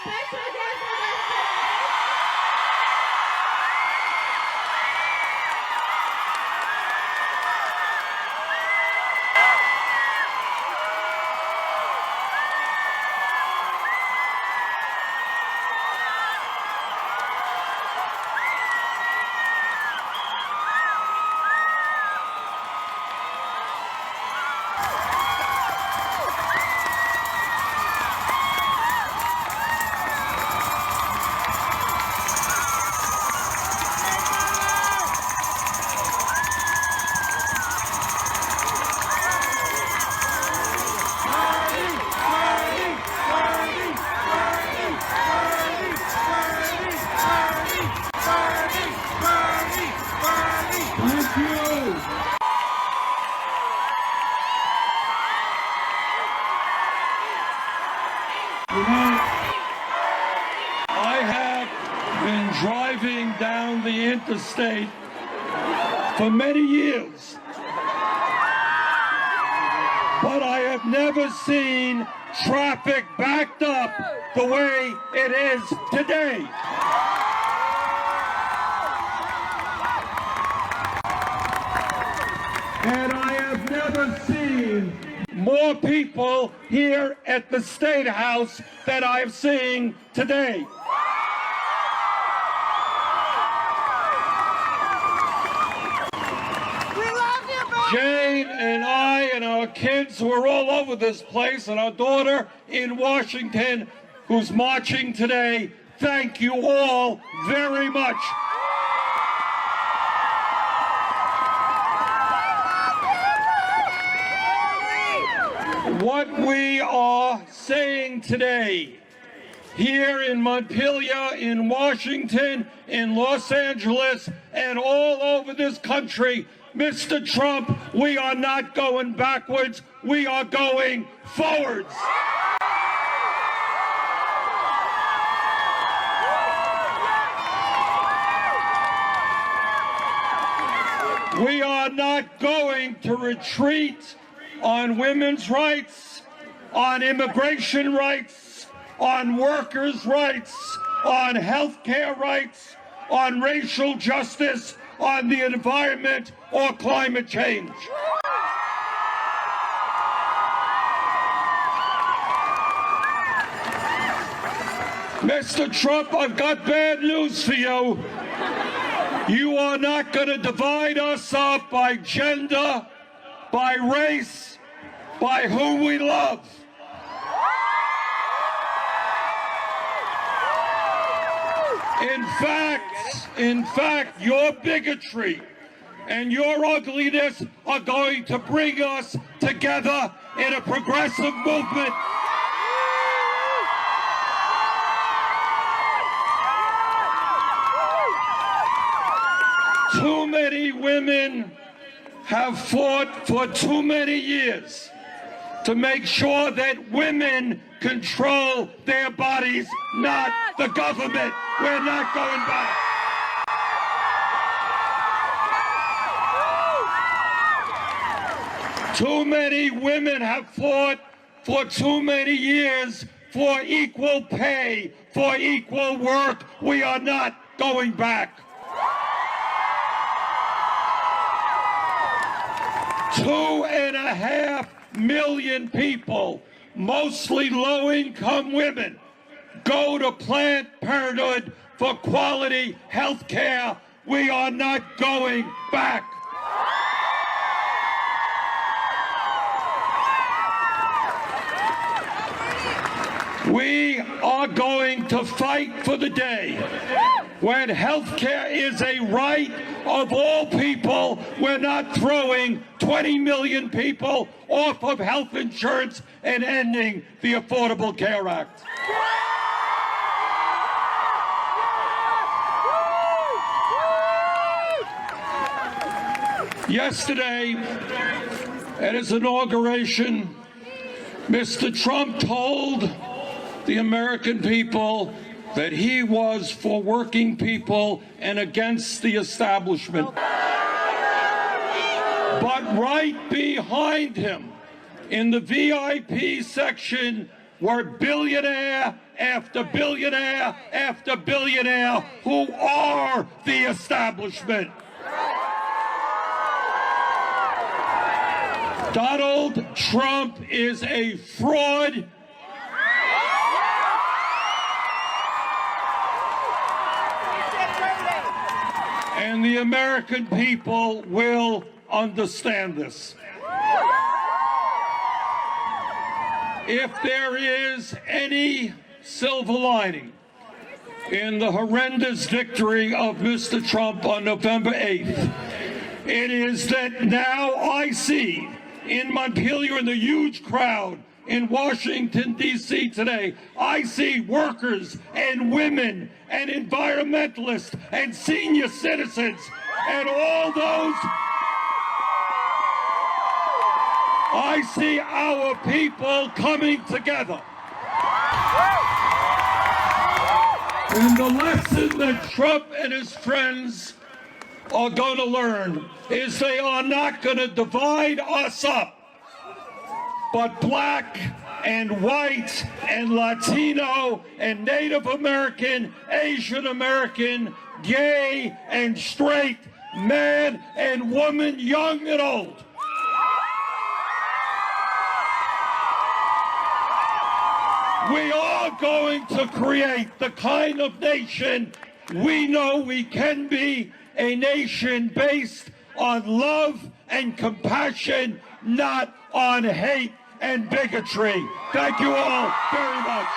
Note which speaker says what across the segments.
Speaker 1: Special guest with us today.
Speaker 2: I have been driving down the interstate for many years, but I have never seen traffic backed up the way it is today. And I have never seen more people here at the State House than I've seen today. Jane and I and our kids were all over this place, and our daughter in Washington who's marching today. Thank you all very much. What we are saying today here in Montpelier, in Washington, in Los Angeles, and all over this country, Mr. Trump, we are not going backwards, we are going forwards. We are not going to retreat on women's rights, on immigration rights, on workers' rights, on health care rights, on racial justice, on the environment, or climate change. Mr. Trump, I've got bad news for you. You are not going to divide us up by gender, by race, by who we love. In fact, your bigotry and your ugliness are going to bring us together in a progressive movement. Too many women have fought for too many years to make sure that women control their bodies, not the government. We're not going back. Too many women have fought for too many years for equal pay, for equal work. We are not going back. 2.5 million people, mostly low-income women, go to Planned Parenthood for quality health care. We are not going back. We are going to fight for the day when health care is a right of all people. We're not throwing 20 million people off of health insurance and ending the Affordable Care Act. Yesterday, at his inauguration, Mr. Trump told the American people that he was for working people and against the establishment. But right behind him, in the VIP section, were billionaire after billionaire after billionaire who are the establishment. Donald Trump is a fraud. And the American people will understand this. If there is any silver lining in the horrendous victory of Mr. Trump on November 8th, it is that now I see in Montpelier, in the huge crowd in Washington, D.C. today, I see workers and women and environmentalists and senior citizens and all those. I see our people coming together. And the lesson that Trump and his friends are going to learn is they are not going to divide us up, but black and white and Latino and Native American, Asian American, gay and straight, man and woman, young and old. We are going to create the kind of nation we know we can be, a nation based on love and compassion, not on hate and bigotry. Thank you all very much.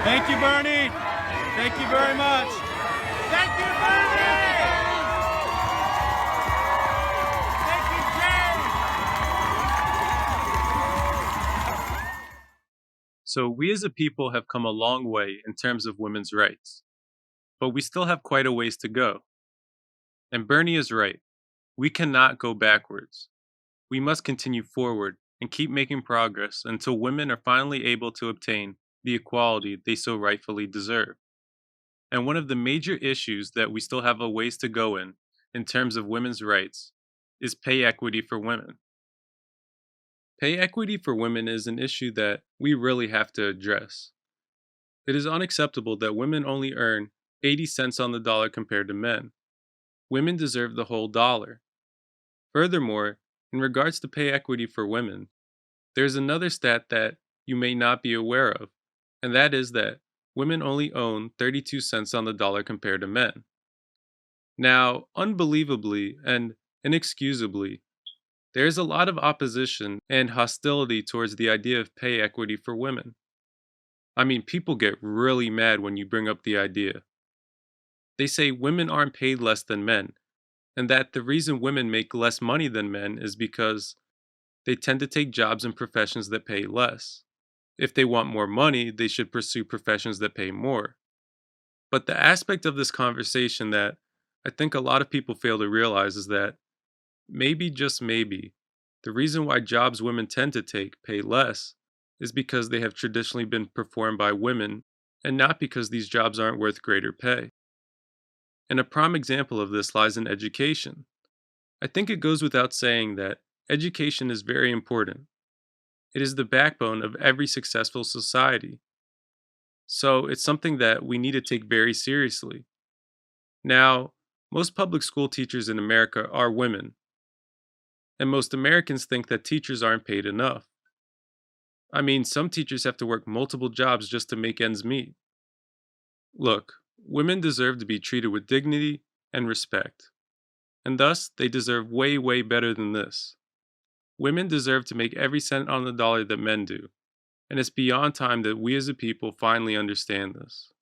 Speaker 3: Thank you, Bernie. Thank you very much.
Speaker 1: Thank you, Bernie! Thank you, Jay!
Speaker 3: So we as a people have come a long way in terms of women's rights, but we still have quite a ways to go. And Bernie is right. We cannot go backwards. We must continue forward and keep making progress until women are finally able to obtain the equality they so rightfully deserve. And one of the major issues that we still have a ways to go in terms of women's rights, is pay equity for women. Pay equity for women is an issue that we really have to address. It is unacceptable that women only earn 80 cents on the dollar compared to men. Women deserve the whole dollar. Furthermore, in regards to pay equity for women, there's another stat that you may not be aware of, and that is that women only own 32 cents on the dollar compared to men. Now, unbelievably and inexcusably, there is a lot of opposition and hostility towards the idea of pay equity for women. I mean, people get really mad when you bring up the idea. They say women aren't paid less than men, and that the reason women make less money than men is because they tend to take jobs in professions that pay less. If they want more money, they should pursue professions that pay more. But the aspect of this conversation that I think a lot of people fail to realize is that maybe, just maybe, the reason why jobs women tend to take pay less is because they have traditionally been performed by women and not because these jobs aren't worth greater pay. And a prime example of this lies in education. I think it goes without saying that education is very important. It is the backbone of every successful society. So it's something that we need to take very seriously. Now, most public school teachers in America are women, and most Americans think that teachers aren't paid enough. I mean, some teachers have to work multiple jobs just to make ends meet. Look, women deserve to be treated with dignity and respect, and thus they deserve way, way better than this. Women deserve to make every cent on the dollar that men do, and it's beyond time that we as a people finally understand this.